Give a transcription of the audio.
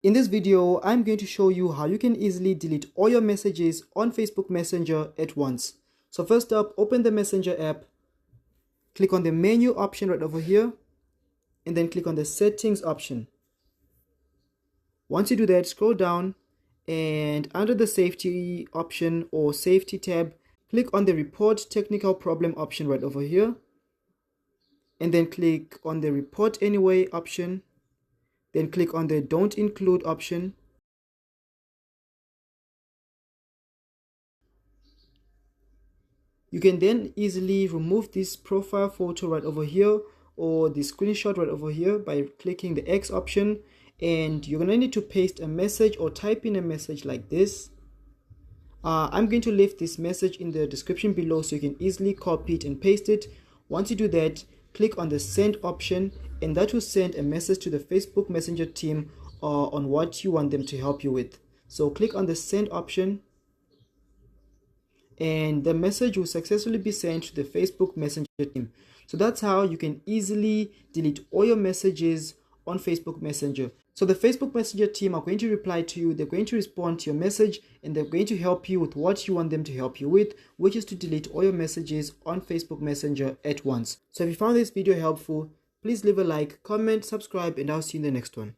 In this video, I'm going to show you how you can easily delete all your messages on Facebook Messenger at once. So first up, open the Messenger app, click on the menu option right over here, and then click on the settings option. Once you do that, scroll down and under the safety option or safety tab, click on the report technical problem option right over here, and then click on the report anyway option, then click on the don't include option. You can then easily remove this profile photo right over here or the screenshot right over here by clicking the X option, and you're going to need to paste a message or type in a message like this. I'm going to leave this message in the description below so you can easily copy it and paste it. Once you do that, click on the send option, and that will send a message to the Facebook Messenger team on what you want them to help you with. So click on the send option, and the message will successfully be sent to the Facebook Messenger team. So that's how you can easily delete all your messages on Facebook Messenger. So the Facebook Messenger team are going to reply to you, they're going to respond to your message, and they're going to help you with what you want them to help you with, which is to delete all your messages on Facebook Messenger at once. So if you found this video helpful, please leave a like, comment, subscribe, and I'll see you in the next one.